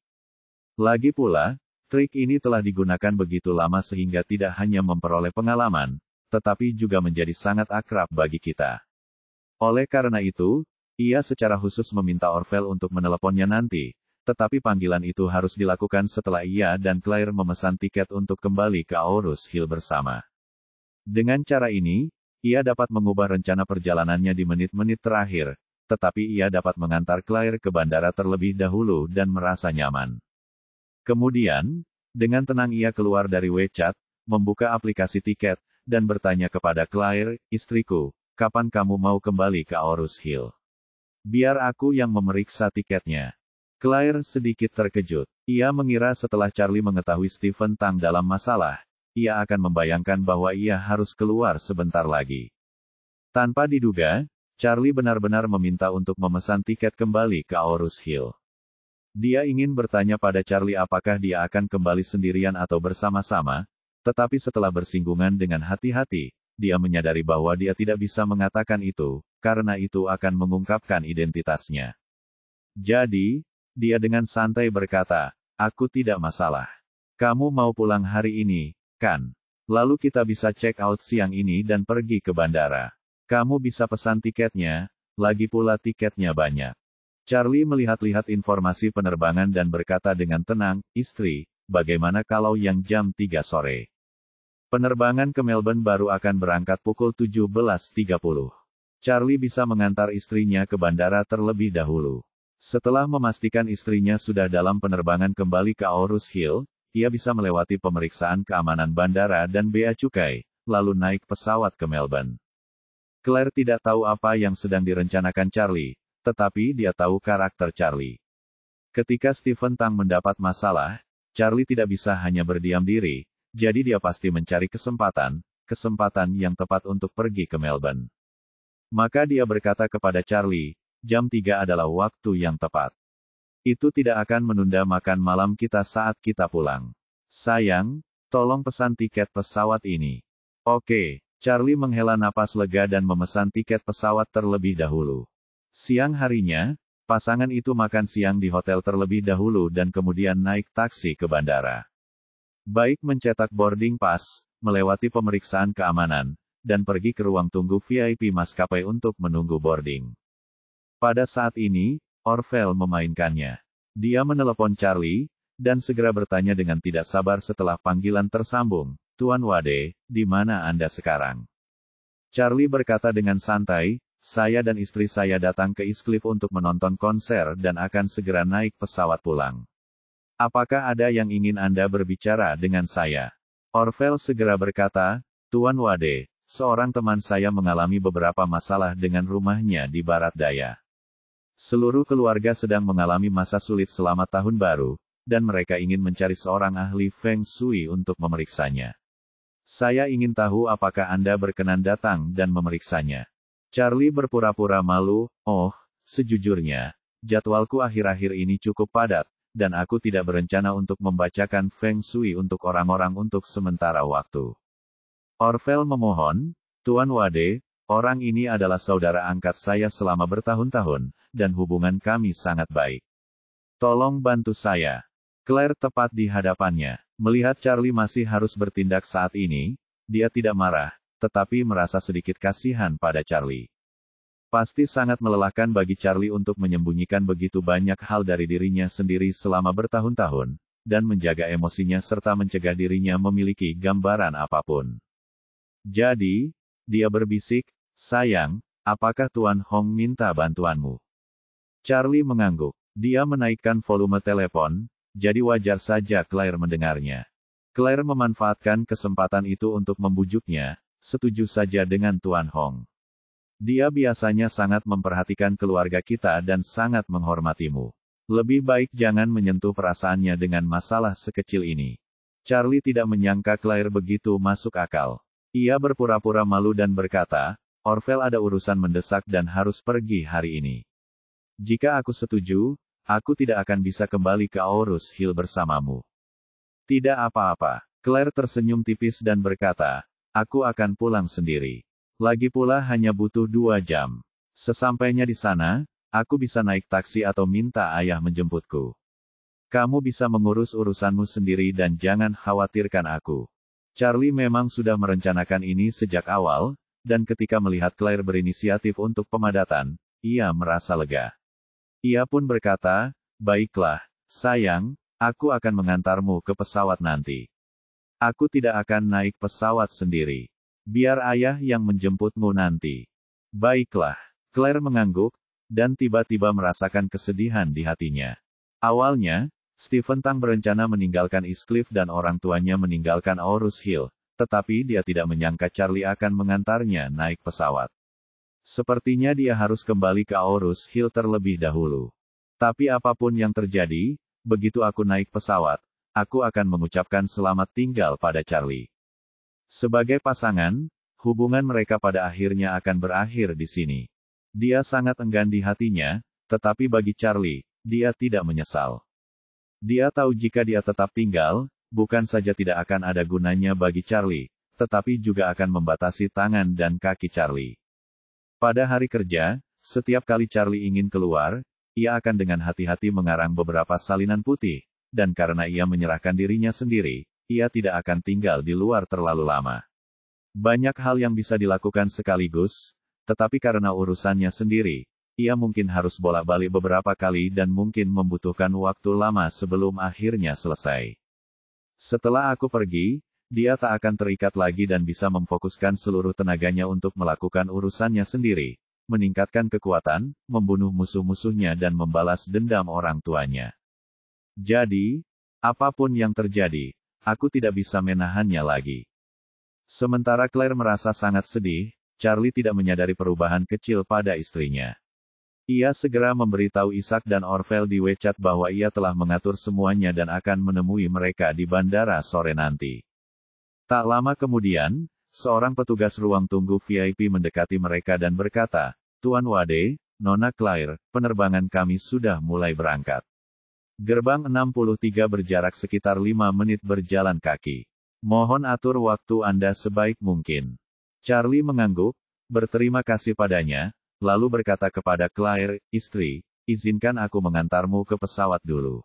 Lagi pula, trik ini telah digunakan begitu lama sehingga tidak hanya memperoleh pengalaman, tetapi juga menjadi sangat akrab bagi kita. Oleh karena itu, ia secara khusus meminta Orville untuk meneleponnya nanti, tetapi panggilan itu harus dilakukan setelah ia dan Claire memesan tiket untuk kembali ke Aurus Hill bersama. Dengan cara ini, ia dapat mengubah rencana perjalanannya di menit-menit terakhir, tetapi ia dapat mengantar Claire ke bandara terlebih dahulu dan merasa nyaman. Kemudian, dengan tenang ia keluar dari WeChat, membuka aplikasi tiket, dan bertanya kepada Claire, istriku, kapan kamu mau kembali ke Aurus Hill? Biar aku yang memeriksa tiketnya. Claire sedikit terkejut. Ia mengira setelah Charlie mengetahui Stephen Tang dalam masalah, ia akan membayangkan bahwa ia harus keluar sebentar lagi. Tanpa diduga, Charlie benar-benar meminta untuk memesan tiket kembali ke Aurus Hill. Dia ingin bertanya pada Charlie apakah dia akan kembali sendirian atau bersama-sama, tetapi setelah bersinggungan dengan hati-hati, dia menyadari bahwa dia tidak bisa mengatakan itu, karena itu akan mengungkapkan identitasnya. Jadi, dia dengan santai berkata, aku tidak masalah. Kamu mau pulang hari ini, kan? Lalu kita bisa check out siang ini dan pergi ke bandara. Kamu bisa pesan tiketnya, lagi pula tiketnya banyak. Charlie melihat-lihat informasi penerbangan dan berkata dengan tenang, istri, bagaimana kalau yang jam 3 sore? Penerbangan ke Melbourne baru akan berangkat pukul 17.30. Charlie bisa mengantar istrinya ke bandara terlebih dahulu. Setelah memastikan istrinya sudah dalam penerbangan kembali ke Aurus Hill, ia bisa melewati pemeriksaan keamanan bandara dan bea cukai, lalu naik pesawat ke Melbourne. Claire tidak tahu apa yang sedang direncanakan Charlie, tetapi dia tahu karakter Charlie. Ketika Stephen Tang mendapat masalah, Charlie tidak bisa hanya berdiam diri, jadi dia pasti mencari kesempatan yang tepat untuk pergi ke Melbourne. Maka dia berkata kepada Charlie, jam 3 adalah waktu yang tepat. Itu tidak akan menunda makan malam kita saat kita pulang. Sayang, tolong pesan tiket pesawat ini. Oke, Charlie menghela napas lega dan memesan tiket pesawat terlebih dahulu. Siang harinya, pasangan itu makan siang di hotel terlebih dahulu dan kemudian naik taksi ke bandara. Baik mencetak boarding pass, melewati pemeriksaan keamanan, dan pergi ke ruang tunggu VIP maskapai untuk menunggu boarding. Pada saat ini, Orville memainkannya. Dia menelepon Charlie, dan segera bertanya dengan tidak sabar setelah panggilan tersambung, Tuan Wade, di mana Anda sekarang? Charlie berkata dengan santai, saya dan istri saya datang ke East Cliff untuk menonton konser dan akan segera naik pesawat pulang. Apakah ada yang ingin Anda berbicara dengan saya? Orville segera berkata, Tuan Wade, seorang teman saya mengalami beberapa masalah dengan rumahnya di Barat Daya. Seluruh keluarga sedang mengalami masa sulit selama tahun baru, dan mereka ingin mencari seorang ahli Feng Shui untuk memeriksanya. Saya ingin tahu apakah Anda berkenan datang dan memeriksanya. Charlie berpura-pura malu, oh, sejujurnya, jadwalku akhir-akhir ini cukup padat, dan aku tidak berencana untuk membacakan Feng Shui untuk orang-orang untuk sementara waktu. Orvel memohon, Tuan Wade, orang ini adalah saudara angkat saya selama bertahun-tahun, dan hubungan kami sangat baik. Tolong bantu saya. Claire tepat di hadapannya. Melihat Charlie masih harus bertindak saat ini, dia tidak marah, tetapi merasa sedikit kasihan pada Charlie. Pasti sangat melelahkan bagi Charlie untuk menyembunyikan begitu banyak hal dari dirinya sendiri selama bertahun-tahun, dan menjaga emosinya serta mencegah dirinya memiliki gambaran apapun. Jadi, dia berbisik, sayang, apakah Tuan Hong minta bantuanmu? Charlie mengangguk. Dia menaikkan volume telepon, jadi wajar saja Claire mendengarnya. Claire memanfaatkan kesempatan itu untuk membujuknya, setuju saja dengan Tuan Hong. Dia biasanya sangat memperhatikan keluarga kita dan sangat menghormatimu. Lebih baik jangan menyentuh perasaannya dengan masalah sekecil ini. Charlie tidak menyangka Claire begitu masuk akal. Ia berpura-pura malu dan berkata, Orvel ada urusan mendesak dan harus pergi hari ini. Jika aku setuju, aku tidak akan bisa kembali ke Aurus Hill bersamamu. Tidak apa-apa. Claire tersenyum tipis dan berkata, aku akan pulang sendiri. Lagi pula hanya butuh 2 jam. Sesampainya di sana, aku bisa naik taksi atau minta ayah menjemputku. Kamu bisa mengurus urusanmu sendiri dan jangan khawatirkan aku. Charlie memang sudah merencanakan ini sejak awal, dan ketika melihat Claire berinisiatif untuk pemadatan, ia merasa lega. Ia pun berkata, baiklah, sayang, aku akan mengantarmu ke pesawat nanti. Aku tidak akan naik pesawat sendiri. Biar ayah yang menjemputmu nanti. Baiklah, Claire mengangguk, dan tiba-tiba merasakan kesedihan di hatinya. Awalnya, Stephen Tang berencana meninggalkan Eastcliff dan orang tuanya meninggalkan Aurus Hill, tetapi dia tidak menyangka Charlie akan mengantarnya naik pesawat. Sepertinya dia harus kembali ke Aurus Hill terlebih dahulu. Tapi apapun yang terjadi, begitu aku naik pesawat, aku akan mengucapkan selamat tinggal pada Charlie. Sebagai pasangan, hubungan mereka pada akhirnya akan berakhir di sini. Dia sangat enggan di hatinya, tetapi bagi Charlie, dia tidak menyesal. Dia tahu jika dia tetap tinggal, bukan saja tidak akan ada gunanya bagi Charlie, tetapi juga akan membatasi tangan dan kaki Charlie. Pada hari kerja, setiap kali Charlie ingin keluar, ia akan dengan hati-hati mengarang beberapa salinan putih, dan karena ia menyerahkan dirinya sendiri, ia tidak akan tinggal di luar terlalu lama. Banyak hal yang bisa dilakukan sekaligus, tetapi karena urusannya sendiri, ia mungkin harus bolak-balik beberapa kali dan mungkin membutuhkan waktu lama sebelum akhirnya selesai. Setelah aku pergi, dia tak akan terikat lagi dan bisa memfokuskan seluruh tenaganya untuk melakukan urusannya sendiri, meningkatkan kekuatan, membunuh musuh-musuhnya dan membalas dendam orang tuanya. Jadi, apapun yang terjadi, aku tidak bisa menahannya lagi. Sementara Claire merasa sangat sedih, Charlie tidak menyadari perubahan kecil pada istrinya. Ia segera memberitahu Isaac dan Orvel di WeChat bahwa ia telah mengatur semuanya dan akan menemui mereka di bandara sore nanti. Tak lama kemudian, seorang petugas ruang tunggu VIP mendekati mereka dan berkata, Tuan Wade, Nona Claire, penerbangan kami sudah mulai berangkat. Gerbang 63 berjarak sekitar 5 menit berjalan kaki. Mohon atur waktu Anda sebaik mungkin. Charlie mengangguk, berterima kasih padanya, lalu berkata kepada Claire, istri, izinkan aku mengantarmu ke pesawat dulu.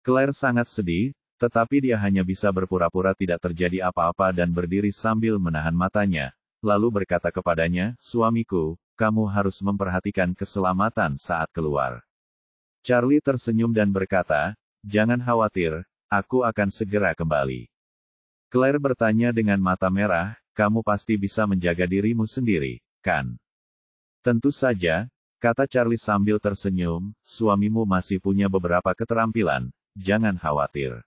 Claire sangat sedih, tetapi dia hanya bisa berpura-pura tidak terjadi apa-apa dan berdiri sambil menahan matanya, lalu berkata kepadanya, suamiku, kamu harus memperhatikan keselamatan saat keluar. Charlie tersenyum dan berkata, jangan khawatir, aku akan segera kembali. Claire bertanya dengan mata merah, kamu pasti bisa menjaga dirimu sendiri, kan? Tentu saja, kata Charlie sambil tersenyum, suamimu masih punya beberapa keterampilan, jangan khawatir.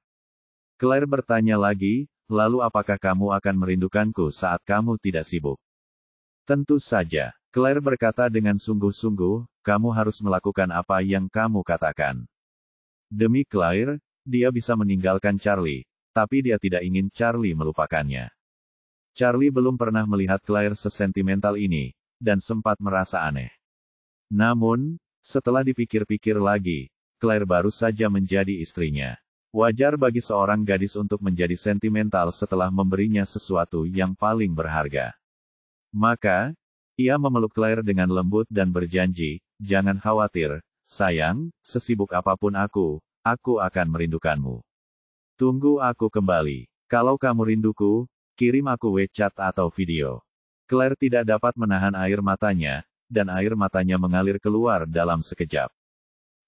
Claire bertanya lagi, lalu apakah kamu akan merindukanku saat kamu tidak sibuk? Tentu saja. Claire berkata dengan sungguh-sungguh, kamu harus melakukan apa yang kamu katakan. Demi Claire, dia bisa meninggalkan Charlie, tapi dia tidak ingin Charlie melupakannya. Charlie belum pernah melihat Claire sesentimental ini, dan sempat merasa aneh. Namun, setelah dipikir-pikir lagi, Claire baru saja menjadi istrinya. Wajar bagi seorang gadis untuk menjadi sentimental setelah memberinya sesuatu yang paling berharga. Maka, ia memeluk Claire dengan lembut dan berjanji, "Jangan khawatir, sayang, sesibuk apapun aku akan merindukanmu. Tunggu aku kembali. Kalau kamu rinduku, kirim aku WeChat atau video." Claire tidak dapat menahan air matanya, dan air matanya mengalir keluar dalam sekejap.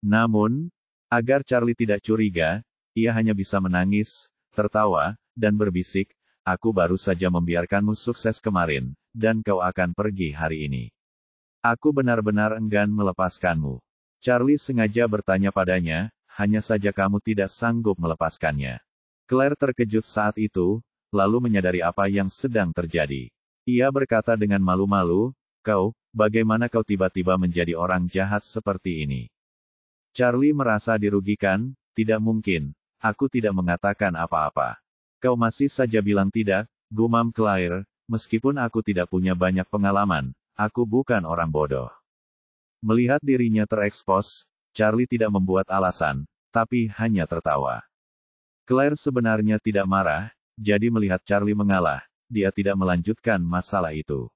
Namun, agar Charlie tidak curiga, ia hanya bisa menangis, tertawa, dan berbisik, "Aku baru saja membiarkanmu sukses kemarin, dan kau akan pergi hari ini. Aku benar-benar enggan melepaskanmu." Charlie sengaja bertanya padanya, "Hanya saja kamu tidak sanggup melepaskannya?" Claire terkejut saat itu, lalu menyadari apa yang sedang terjadi. Ia berkata dengan malu-malu, Bagaimana kau tiba-tiba menjadi orang jahat seperti ini?" Charlie merasa dirugikan, "Tidak mungkin, aku tidak mengatakan apa-apa." "Kau masih saja bilang tidak," gumam Claire, "meskipun aku tidak punya banyak pengalaman, aku bukan orang bodoh." Melihat dirinya terekspos, Charlie tidak membuat alasan, tapi hanya tertawa. Claire sebenarnya tidak marah, jadi melihat Charlie mengalah, dia tidak melanjutkan masalah itu.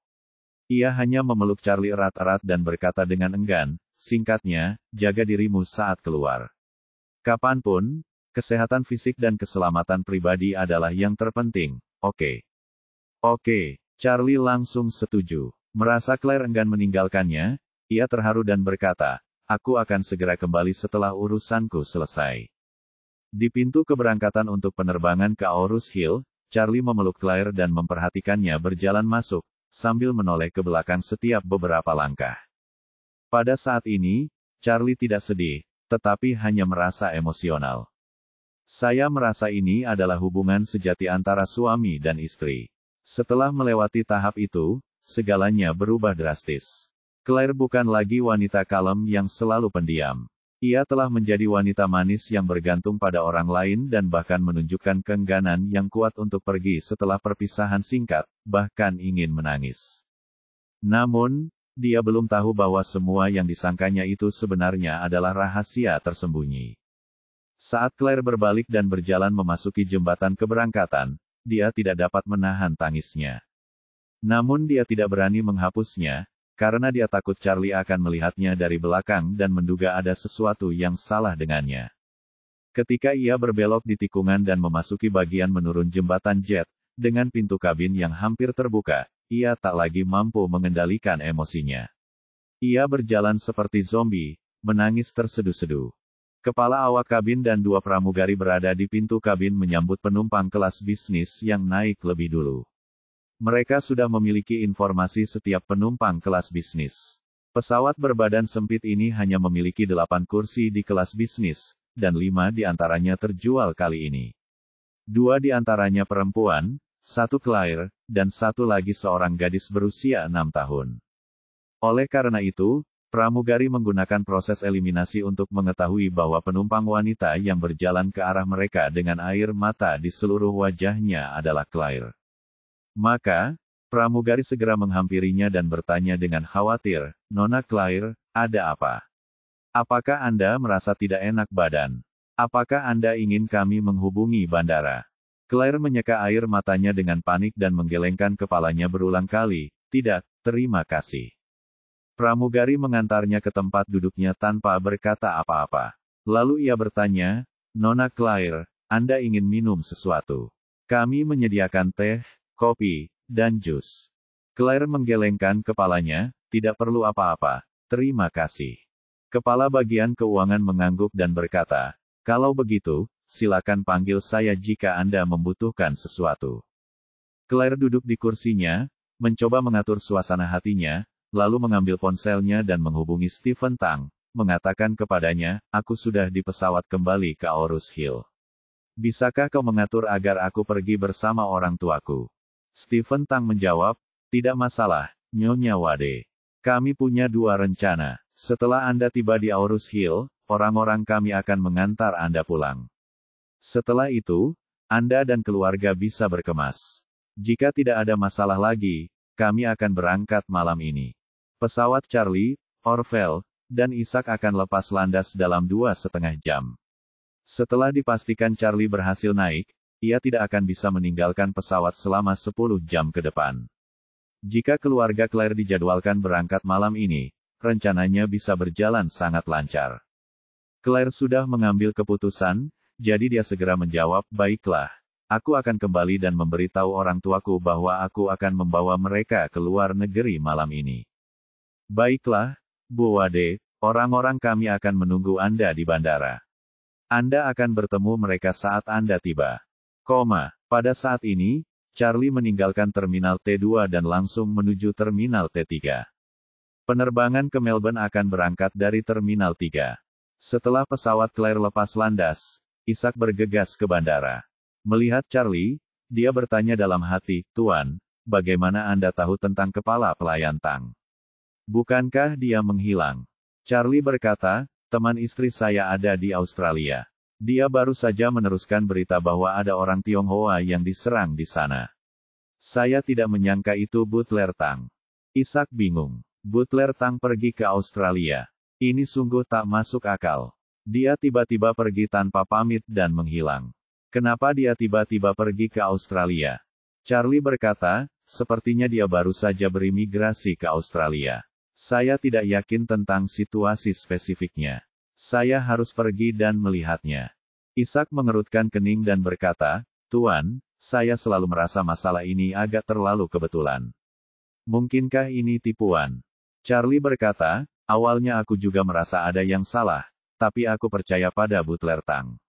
Ia hanya memeluk Charlie erat-erat dan berkata dengan enggan, singkatnya, "Jaga dirimu saat keluar. Kapanpun, kesehatan fisik dan keselamatan pribadi adalah yang terpenting, oke?" "Oke," Charlie langsung setuju. Merasa Claire enggan meninggalkannya, ia terharu dan berkata, "Aku akan segera kembali setelah urusanku selesai." Di pintu keberangkatan untuk penerbangan ke Aurus Hill, Charlie memeluk Claire dan memperhatikannya berjalan masuk, sambil menoleh ke belakang setiap beberapa langkah. Pada saat ini, Charlie tidak sedih, tetapi hanya merasa emosional. "Saya merasa ini adalah hubungan sejati antara suami dan istri." Setelah melewati tahap itu, segalanya berubah drastis. Claire bukan lagi wanita kalem yang selalu pendiam. Ia telah menjadi wanita manis yang bergantung pada orang lain dan bahkan menunjukkan keengganan yang kuat untuk pergi setelah perpisahan singkat, bahkan ingin menangis. Namun, dia belum tahu bahwa semua yang disangkanya itu sebenarnya adalah rahasia tersembunyi. Saat Claire berbalik dan berjalan memasuki jembatan keberangkatan, dia tidak dapat menahan tangisnya. Namun dia tidak berani menghapusnya, karena dia takut Charlie akan melihatnya dari belakang dan menduga ada sesuatu yang salah dengannya. Ketika ia berbelok di tikungan dan memasuki bagian menurun jembatan jet, dengan pintu kabin yang hampir terbuka, ia tak lagi mampu mengendalikan emosinya. Ia berjalan seperti zombie, menangis terseduh-seduh. Kepala awak kabin dan dua pramugari berada di pintu kabin menyambut penumpang kelas bisnis yang naik lebih dulu. Mereka sudah memiliki informasi setiap penumpang kelas bisnis. Pesawat berbadan sempit ini hanya memiliki 8 kursi di kelas bisnis, dan 5 di antaranya terjual kali ini. 2 di antaranya perempuan, 1 Claire, dan 1 lagi seorang gadis berusia 6 tahun. Oleh karena itu, pramugari menggunakan proses eliminasi untuk mengetahui bahwa penumpang wanita yang berjalan ke arah mereka dengan air mata di seluruh wajahnya adalah Claire. Maka, pramugari segera menghampirinya dan bertanya dengan khawatir, "Nona Claire, ada apa? Apakah Anda merasa tidak enak badan? Apakah Anda ingin kami menghubungi bandara?" Claire menyeka air matanya dengan panik dan menggelengkan kepalanya berulang kali, "Tidak, terima kasih." Pramugari mengantarnya ke tempat duduknya tanpa berkata apa-apa. Lalu ia bertanya, "Nona Claire, Anda ingin minum sesuatu? Kami menyediakan teh, kopi, dan jus." Claire menggelengkan kepalanya, "Tidak perlu apa-apa, terima kasih." Kepala bagian keuangan mengangguk dan berkata, "Kalau begitu, silakan panggil saya jika Anda membutuhkan sesuatu." Claire duduk di kursinya, mencoba mengatur suasana hatinya, lalu mengambil ponselnya dan menghubungi Stephen Tang, mengatakan kepadanya, "Aku sudah di pesawat kembali ke Aurus Hill. Bisakah kau mengatur agar aku pergi bersama orang tuaku?" Stephen Tang menjawab, "Tidak masalah, Nyonya Wade. Kami punya 2 rencana. Setelah Anda tiba di Aurus Hill, orang-orang kami akan mengantar Anda pulang. Setelah itu, Anda dan keluarga bisa berkemas." Jika tidak ada masalah lagi, kami akan berangkat malam ini. Pesawat Charlie, Orville, dan Isaac akan lepas landas dalam 2,5 jam. Setelah dipastikan Charlie berhasil naik, ia tidak akan bisa meninggalkan pesawat selama 10 jam ke depan. Jika keluarga Claire dijadwalkan berangkat malam ini, rencananya bisa berjalan sangat lancar. Claire sudah mengambil keputusan, jadi dia segera menjawab, baiklah. Aku akan kembali dan memberitahu orang tuaku bahwa aku akan membawa mereka ke luar negeri malam ini. Baiklah, Bu Wade, orang-orang kami akan menunggu Anda di bandara. Anda akan bertemu mereka saat Anda tiba. Pada saat ini, Charlie meninggalkan Terminal T2 dan langsung menuju Terminal T3. Penerbangan ke Melbourne akan berangkat dari Terminal 3. Setelah pesawat Claire lepas landas, Isaac bergegas ke bandara. Melihat Charlie, dia bertanya dalam hati, Tuan, bagaimana Anda tahu tentang kepala pelayan Tang? Bukankah dia menghilang? Charlie berkata, teman istri saya ada di Australia. Dia baru saja meneruskan berita bahwa ada orang Tionghoa yang diserang di sana. Saya tidak menyangka itu Butler Tang. Isaac bingung. Butler Tang pergi ke Australia. Ini sungguh tak masuk akal. Dia tiba-tiba pergi tanpa pamit dan menghilang. Kenapa dia tiba-tiba pergi ke Australia? Charlie berkata, sepertinya dia baru saja berimigrasi ke Australia. Saya tidak yakin tentang situasi spesifiknya. Saya harus pergi dan melihatnya. Isaac mengerutkan kening dan berkata, Tuan, saya selalu merasa masalah ini agak terlalu kebetulan. Mungkinkah ini tipuan? Charlie berkata, awalnya aku juga merasa ada yang salah, tapi aku percaya pada Butler Tang.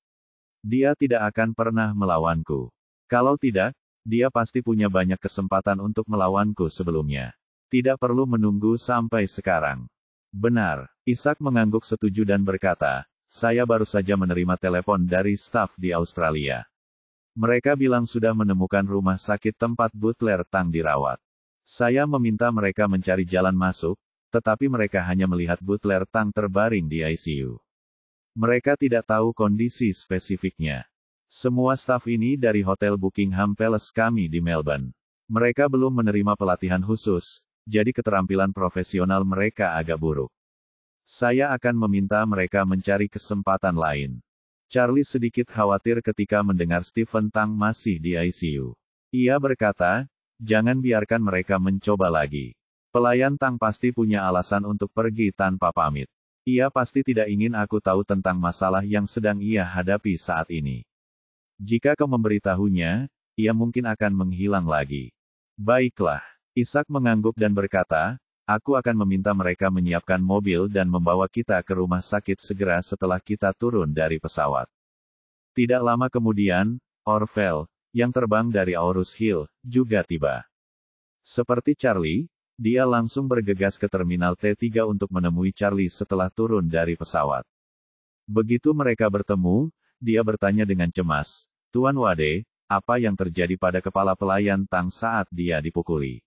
Dia tidak akan pernah melawanku. Kalau tidak, dia pasti punya banyak kesempatan untuk melawanku sebelumnya. Tidak perlu menunggu sampai sekarang. Benar, Isaac mengangguk setuju dan berkata, saya baru saja menerima telepon dari staf di Australia. Mereka bilang sudah menemukan rumah sakit tempat Butler Tang dirawat. Saya meminta mereka mencari jalan masuk, tetapi mereka hanya melihat Butler Tang terbaring di ICU. Mereka tidak tahu kondisi spesifiknya. Semua staf ini dari Hotel Buckingham Palace kami di Melbourne. Mereka belum menerima pelatihan khusus, jadi keterampilan profesional mereka agak buruk. Saya akan meminta mereka mencari kesempatan lain. Charlie sedikit khawatir ketika mendengar Stephen Tang masih di ICU. Ia berkata, jangan biarkan mereka mencoba lagi. Pelayan Tang pasti punya alasan untuk pergi tanpa pamit. Ia pasti tidak ingin aku tahu tentang masalah yang sedang ia hadapi saat ini. Jika kau memberitahunya, ia mungkin akan menghilang lagi. Baiklah. Isaac mengangguk dan berkata, aku akan meminta mereka menyiapkan mobil dan membawa kita ke rumah sakit segera setelah kita turun dari pesawat. Tidak lama kemudian, Orville, yang terbang dari Aurus Hill, juga tiba. Seperti Charlie, dia langsung bergegas ke Terminal T3 untuk menemui Charlie setelah turun dari pesawat. Begitu mereka bertemu, dia bertanya dengan cemas, Tuan Wade, apa yang terjadi pada kepala pelayan Tang saat dia dipukuli?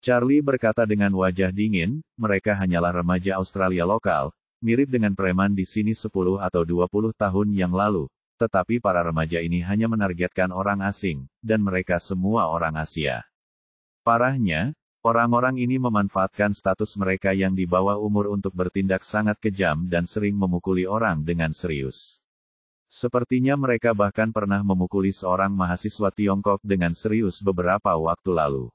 Charlie berkata dengan wajah dingin, mereka hanyalah remaja Australia lokal, mirip dengan preman di sini 10 atau 20 tahun yang lalu, tetapi para remaja ini hanya menargetkan orang asing, dan mereka semua orang Asia. Parahnya, orang-orang ini memanfaatkan status mereka yang di bawah umur untuk bertindak sangat kejam dan sering memukuli orang dengan serius. Sepertinya mereka bahkan pernah memukuli seorang mahasiswa Tiongkok dengan serius beberapa waktu lalu.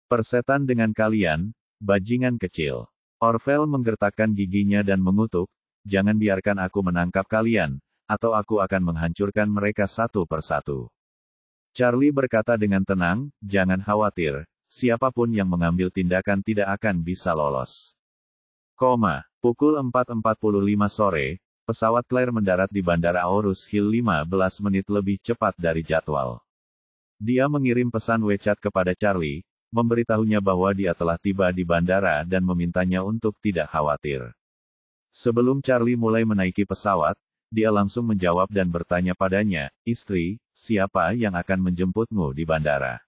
Persetan dengan kalian, bajingan kecil. Orville menggertakkan giginya dan mengutuk, jangan biarkan aku menangkap kalian, atau aku akan menghancurkan mereka satu persatu. Charlie berkata dengan tenang, jangan khawatir, siapapun yang mengambil tindakan tidak akan bisa lolos. Pukul 4.45 sore, pesawat Claire mendarat di Bandara Aurus Hill 15 menit lebih cepat dari jadwal. Dia mengirim pesan WeChat kepada Charlie, memberitahunya bahwa dia telah tiba di bandara dan memintanya untuk tidak khawatir. Sebelum Charlie mulai menaiki pesawat, dia langsung menjawab dan bertanya padanya, istri, siapa yang akan menjemputmu di bandara?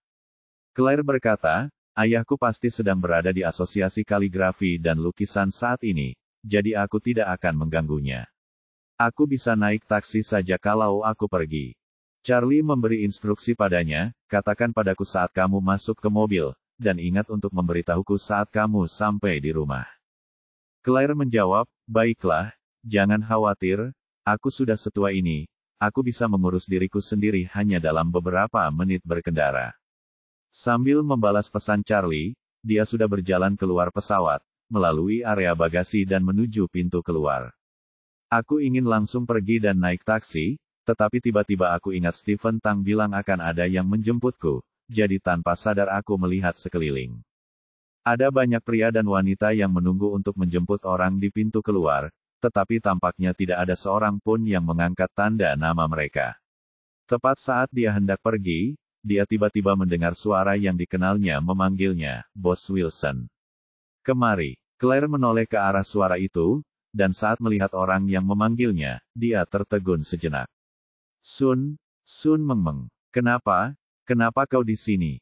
Claire berkata, ayahku pasti sedang berada di asosiasi kaligrafi dan lukisan saat ini, jadi aku tidak akan mengganggunya. Aku bisa naik taksi saja kalau aku pergi. Charlie memberi instruksi padanya, katakan padaku saat kamu masuk ke mobil, dan ingat untuk memberitahuku saat kamu sampai di rumah. Claire menjawab, baiklah, jangan khawatir, aku sudah setua ini, aku bisa mengurus diriku sendiri hanya dalam beberapa menit berkendara. Sambil membalas pesan Charlie, dia sudah berjalan keluar pesawat, melalui area bagasi dan menuju pintu keluar. Aku ingin langsung pergi dan naik taksi, tetapi tiba-tiba aku ingat Stephen Tang bilang akan ada yang menjemputku, jadi tanpa sadar aku melihat sekeliling. Ada banyak pria dan wanita yang menunggu untuk menjemput orang di pintu keluar, tetapi tampaknya tidak ada seorang pun yang mengangkat tanda nama mereka. Tepat saat dia hendak pergi, dia tiba-tiba mendengar suara yang dikenalnya memanggilnya, Bos Wilson. Kemari. Claire menoleh ke arah suara itu, dan saat melihat orang yang memanggilnya, dia tertegun sejenak. Sun Mengmeng. Kenapa kau di sini?